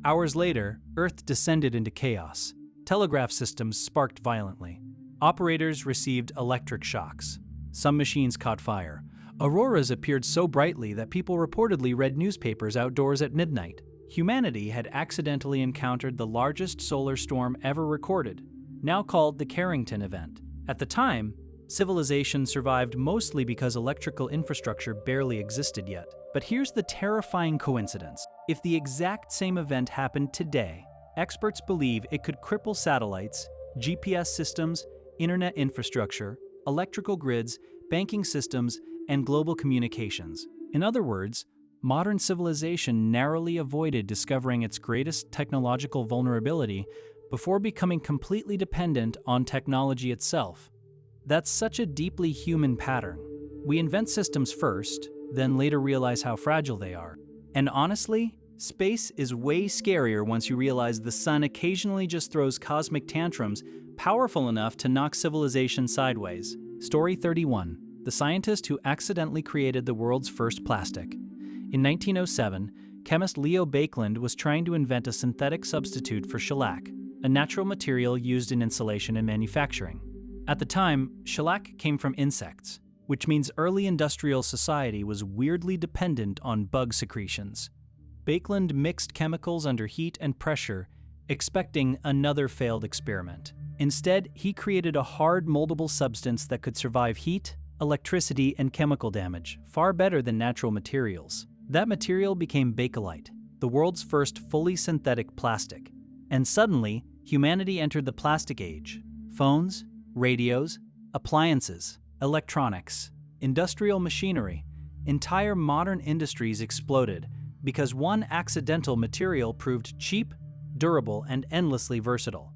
Hours later, Earth descended into chaos. Telegraph systems sparked violently. Operators received electric shocks. Some machines caught fire. Auroras appeared so brightly that people reportedly read newspapers outdoors at midnight. Humanity had accidentally encountered the largest solar storm ever recorded, now called the Carrington event. At the time, civilization survived mostly because electrical infrastructure barely existed yet. But here's the terrifying coincidence. If the exact same event happened today, experts believe it could cripple satellites, GPS systems, internet infrastructure, electrical grids, banking systems, and global communications. In other words, modern civilization narrowly avoided discovering its greatest technological vulnerability before becoming completely dependent on technology itself. That's such a deeply human pattern. We invent systems first, then later realize how fragile they are. And honestly, space is way scarier once you realize the sun occasionally just throws cosmic tantrums powerful enough to knock civilization sideways. Story 31. The scientist who accidentally created the world's first plastic. In 1907, chemist Leo Bakelite was trying to invent a synthetic substitute for shellac, a natural material used in insulation and manufacturing. At the time, shellac came from insects, which means early industrial society was weirdly dependent on bug secretions. Bakelite mixed chemicals under heat and pressure, expecting another failed experiment. Instead, he created a hard, moldable substance that could survive heat, electricity, and chemical damage, far better than natural materials. That material became Bakelite, the world's first fully synthetic plastic. And suddenly, humanity entered the plastic age. Phones, radios, appliances, electronics, industrial machinery, entire modern industries exploded because one accidental material proved cheap, durable, and endlessly versatile.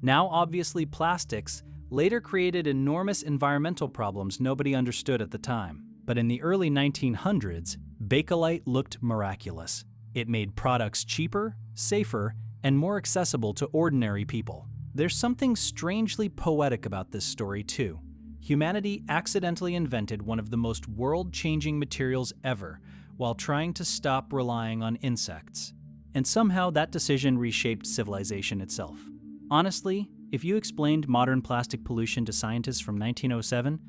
Now obviously plastics later created enormous environmental problems nobody understood at the time. But in the early 1900s, Bakelite looked miraculous. It made products cheaper, safer, and more accessible to ordinary people. There's something strangely poetic about this story, too. Humanity accidentally invented one of the most world-changing materials ever while trying to stop relying on insects. And somehow that decision reshaped civilization itself. Honestly, if you explained modern plastic pollution to scientists from 1907,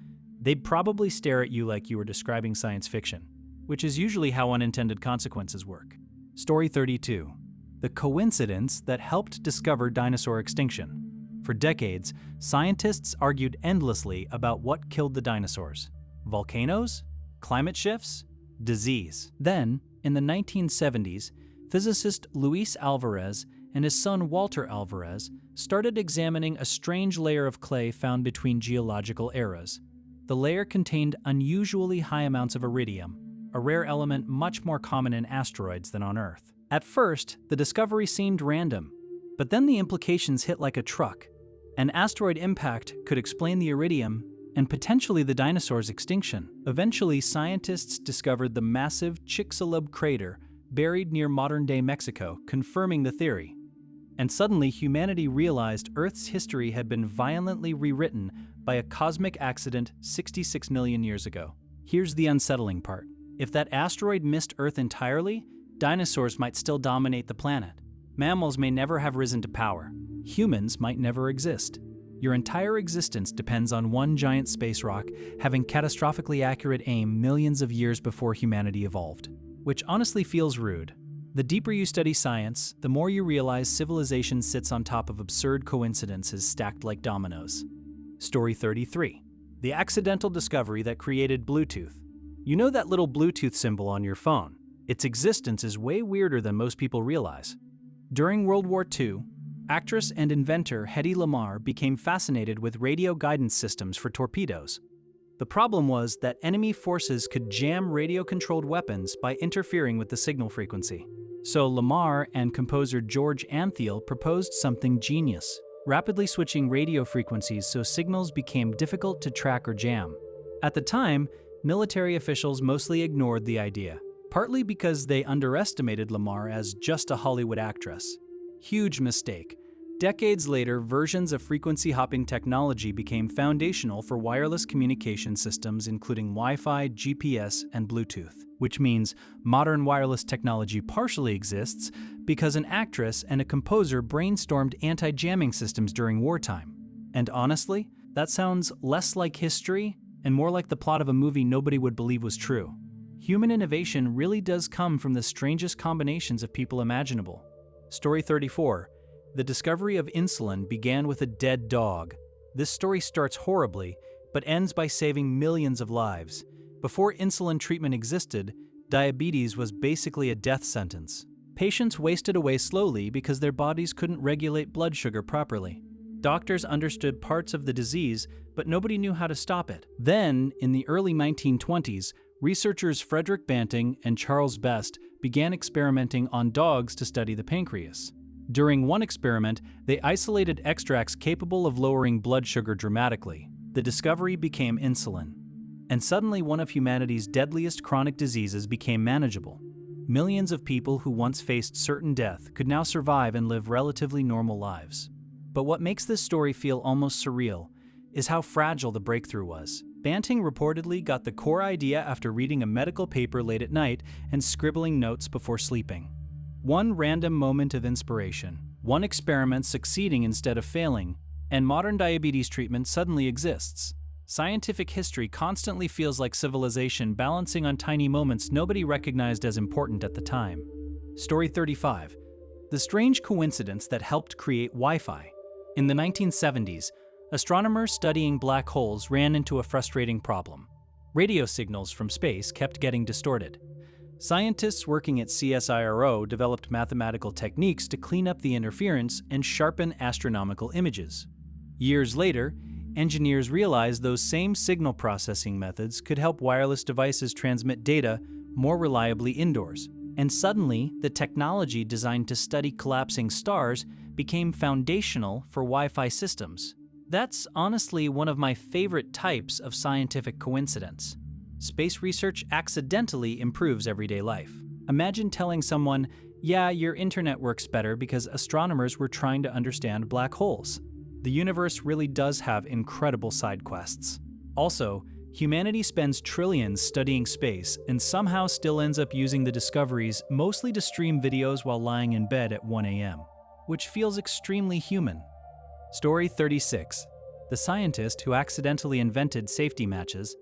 they'd probably stare at you like you were describing science fiction, which is usually how unintended consequences work. Story 32. The coincidence that helped discover dinosaur extinction. For decades, scientists argued endlessly about what killed the dinosaurs. Volcanoes? Climate shifts? Disease. Then, in the 1970s, physicist Luis Alvarez and his son Walter Alvarez started examining a strange layer of clay found between geological eras. The layer contained unusually high amounts of iridium, a rare element much more common in asteroids than on Earth. At first, the discovery seemed random, but then the implications hit like a truck. An asteroid impact could explain the iridium and potentially the dinosaurs' extinction. Eventually, scientists discovered the massive Chicxulub crater buried near modern-day Mexico, confirming the theory. And suddenly, humanity realized Earth's history had been violently rewritten by a cosmic accident 66 million years ago. Here's the unsettling part. If that asteroid missed Earth entirely, dinosaurs might still dominate the planet. Mammals may never have risen to power. Humans might never exist. Your entire existence depends on one giant space rock having catastrophically accurate aim millions of years before humanity evolved. Which honestly feels rude. The deeper you study science, the more you realize civilization sits on top of absurd coincidences stacked like dominoes. Story 33. The accidental discovery that created Bluetooth. You know that little Bluetooth symbol on your phone? Its existence is way weirder than most people realize. During World War II, actress and inventor Hedy Lamarr became fascinated with radio guidance systems for torpedoes. The problem was that enemy forces could jam radio-controlled weapons by interfering with the signal frequency. So Lamarr and composer George Antheil proposed something genius, rapidly switching radio frequencies so signals became difficult to track or jam. At the time, military officials mostly ignored the idea, partly because they underestimated Lamarr as just a Hollywood actress. Huge mistake. Decades later, versions of frequency-hopping technology became foundational for wireless communication systems including Wi-Fi, GPS, and Bluetooth, which means modern wireless technology partially exists because an actress and a composer brainstormed anti-jamming systems during wartime. And honestly, that sounds less like history and more like the plot of a movie nobody would believe was true. Human innovation really does come from the strangest combinations of people imaginable. Story 34. The discovery of insulin began with a dead dog. This story starts horribly, but ends by saving millions of lives. Before insulin treatment existed, diabetes was basically a death sentence. Patients wasted away slowly because their bodies couldn't regulate blood sugar properly. Doctors understood parts of the disease, but nobody knew how to stop it. Then, in the early 1920s, researchers Frederick Banting and Charles Best began experimenting on dogs to study the pancreas. During one experiment, they isolated extracts capable of lowering blood sugar dramatically. The discovery became insulin. And suddenly one of humanity's deadliest chronic diseases became manageable. Millions of people who once faced certain death could now survive and live relatively normal lives. But what makes this story feel almost surreal is how fragile the breakthrough was. Banting reportedly got the core idea after reading a medical paper late at night and scribbling notes before sleeping. One random moment of inspiration, one experiment succeeding instead of failing, and modern diabetes treatment suddenly exists. Scientific history constantly feels like civilization balancing on tiny moments nobody recognized as important at the time. Story 35. The strange coincidence that helped create Wi-Fi. In the 1970s, astronomers studying black holes ran into a frustrating problem. Radio signals from space kept getting distorted. Scientists working at CSIRO developed mathematical techniques to clean up the interference and sharpen astronomical images. Years later, engineers realized those same signal processing methods could help wireless devices transmit data more reliably indoors. And suddenly, the technology designed to study collapsing stars became foundational for Wi-Fi systems. That's honestly one of my favorite types of scientific coincidence. space research accidentally improves everyday life. Imagine telling someone, yeah, your internet works better because astronomers were trying to understand black holes. The universe really does have incredible side quests. Also, humanity spends trillions studying space and somehow still ends up using the discoveries mostly to stream videos while lying in bed at 1 a.m., which feels extremely human. Story 36. The scientist who accidentally invented safety matches.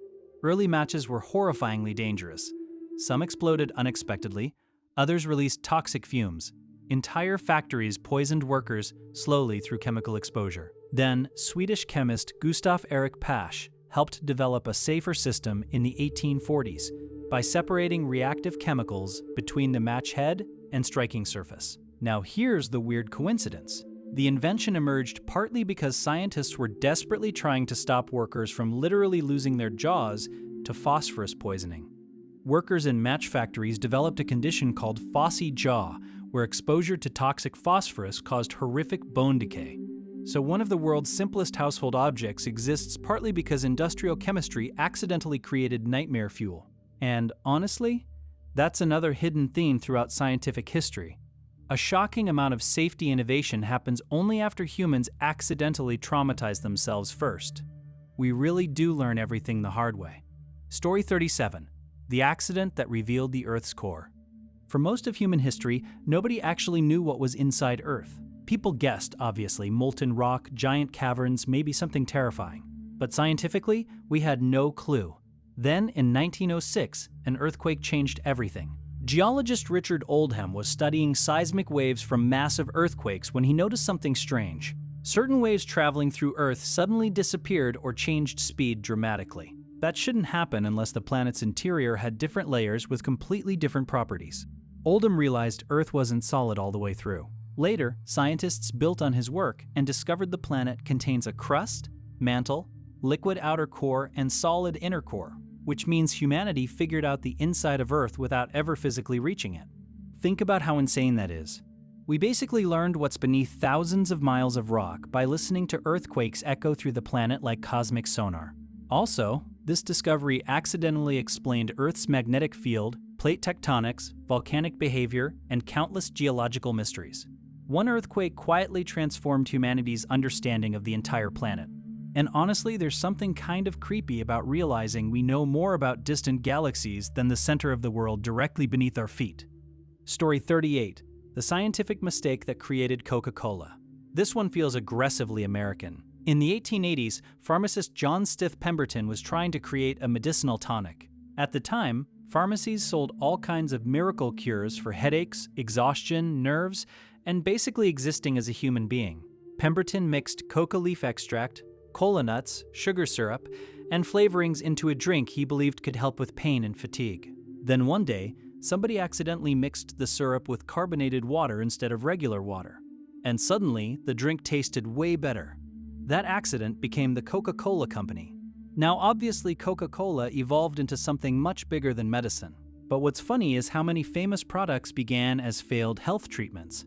Early matches were horrifyingly dangerous. Some exploded unexpectedly, others released toxic fumes. Entire factories poisoned workers slowly through chemical exposure. Then, Swedish chemist Gustav Erik Pasch helped develop a safer system in the 1840s by separating reactive chemicals between the match head and striking surface. Now here's the weird coincidence. The invention emerged partly because scientists were desperately trying to stop workers from literally losing their jaws to phosphorus poisoning. Workers in match factories developed a condition called phossy jaw, where exposure to toxic phosphorus caused horrific bone decay. So one of the world's simplest household objects exists partly because industrial chemistry accidentally created nightmare fuel. And honestly, that's another hidden theme throughout scientific history. A shocking amount of safety innovation happens only after humans accidentally traumatize themselves first. We really do learn everything the hard way. Story 37. The accident that revealed the Earth's core. For most of human history, nobody actually knew what was inside Earth. People guessed, obviously, molten rock, giant caverns, maybe something terrifying. But scientifically, we had no clue. Then, in 1906, an earthquake changed everything. Geologist Richard Oldham was studying seismic waves from massive earthquakes when he noticed something strange. Certain waves traveling through Earth suddenly disappeared or changed speed dramatically. That shouldn't happen unless the planet's interior had different layers with completely different properties. Oldham realized Earth wasn't solid all the way through. Later, scientists built on his work and discovered the planet contains a crust, mantle, liquid outer core, and solid inner core, which means humanity figured out the inside of Earth without ever physically reaching it. Think about how insane that is. We basically learned what's beneath thousands of miles of rock by listening to earthquakes echo through the planet like cosmic sonar. Also, this discovery accidentally explained Earth's magnetic field, plate tectonics, volcanic behavior, and countless geological mysteries. One earthquake quietly transformed humanity's understanding of the entire planet. And honestly, there's something kind of creepy about realizing we know more about distant galaxies than the center of the world directly beneath our feet. Story 38. The scientific mistake that created Coca-Cola. This one feels aggressively American. In the 1880s, pharmacist John Stith Pemberton was trying to create a medicinal tonic. At the time, pharmacies sold all kinds of miracle cures for headaches, exhaustion, nerves, and basically existing as a human being. Pemberton mixed coca leaf extract, cola nuts, sugar syrup, and flavorings into a drink he believed could help with pain and fatigue. Then one day, somebody accidentally mixed the syrup with carbonated water instead of regular water. And suddenly, the drink tasted way better. That accident became the Coca-Cola Company. Now, obviously, Coca-Cola evolved into something much bigger than medicine. But what's funny is how many famous products began as failed health treatments.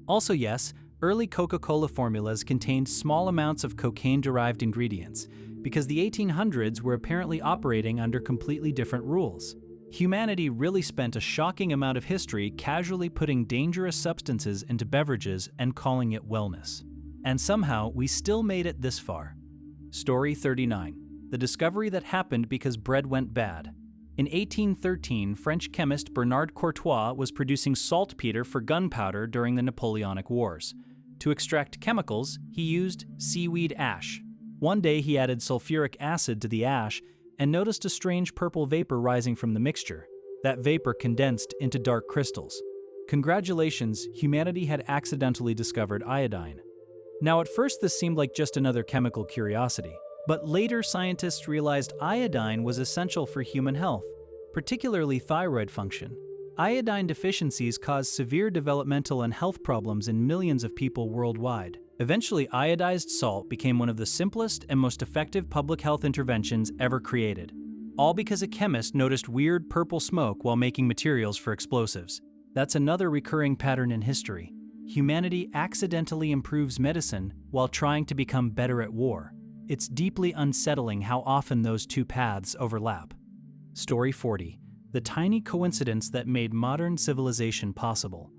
Also, yes, early Coca-Cola formulas contained small amounts of cocaine-derived ingredients because the 1800s were apparently operating under completely different rules. Humanity really spent a shocking amount of history casually putting dangerous substances into beverages and calling it wellness. And somehow, we still made it this far. Story 39. The discovery that happened because bread went bad. In 1813, French chemist Bernard Courtois was producing saltpeter for gunpowder during the Napoleonic Wars. To extract chemicals, he used seaweed ash. One day he added sulfuric acid to the ash and noticed a strange purple vapor rising from the mixture. That vapor condensed into dark crystals. Congratulations, humanity had accidentally discovered iodine. Now at first this seemed like just another chemical curiosity, but later scientists realized iodine was essential for human health, particularly thyroid function. Iodine deficiencies cause severe developmental and health problems in millions of people worldwide. Eventually, iodized salt became one of the simplest and most effective public health interventions ever created. All because a chemist noticed weird purple smoke while making materials for explosives. That's another recurring pattern in history. Humanity accidentally improves medicine while trying to become better at war. It's deeply unsettling how often those two paths overlap. Story 40. The tiny coincidence that made modern civilization possible.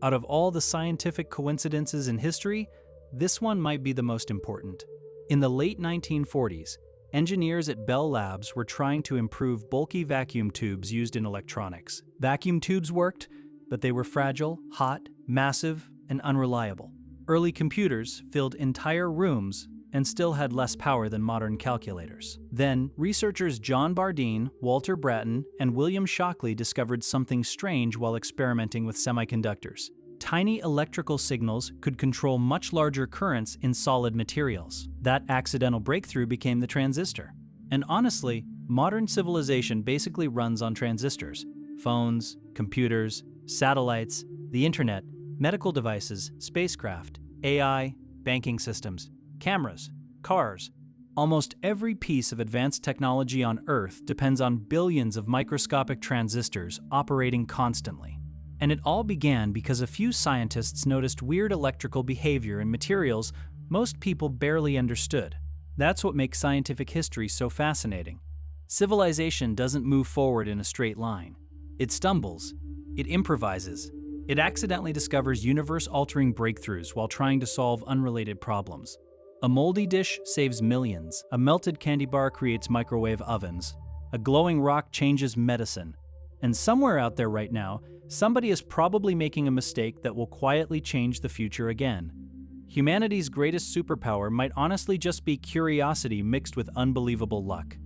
Out of all the scientific coincidences in history, this one might be the most important. In the late 1940s, engineers at Bell Labs were trying to improve bulky vacuum tubes used in electronics. Vacuum tubes worked, but they were fragile, hot, massive, and unreliable. Early computers filled entire rooms and still had less power than modern calculators. Then, researchers John Bardeen, Walter Brattain, and William Shockley discovered something strange while experimenting with semiconductors. Tiny electrical signals could control much larger currents in solid materials. That accidental breakthrough became the transistor. And honestly, modern civilization basically runs on transistors. Phones, computers, satellites, the internet, medical devices, spacecraft, AI, banking systems, cameras, cars. Almost every piece of advanced technology on Earth depends on billions of microscopic transistors operating constantly. And it all began because a few scientists noticed weird electrical behavior in materials most people barely understood. That's what makes scientific history so fascinating. Civilization doesn't move forward in a straight line. It stumbles, it improvises, it accidentally discovers universe-altering breakthroughs while trying to solve unrelated problems. A moldy dish saves millions, a melted candy bar creates microwave ovens, a glowing rock changes medicine, and somewhere out there right now, somebody is probably making a mistake that will quietly change the future again. Humanity's greatest superpower might honestly just be curiosity mixed with unbelievable luck.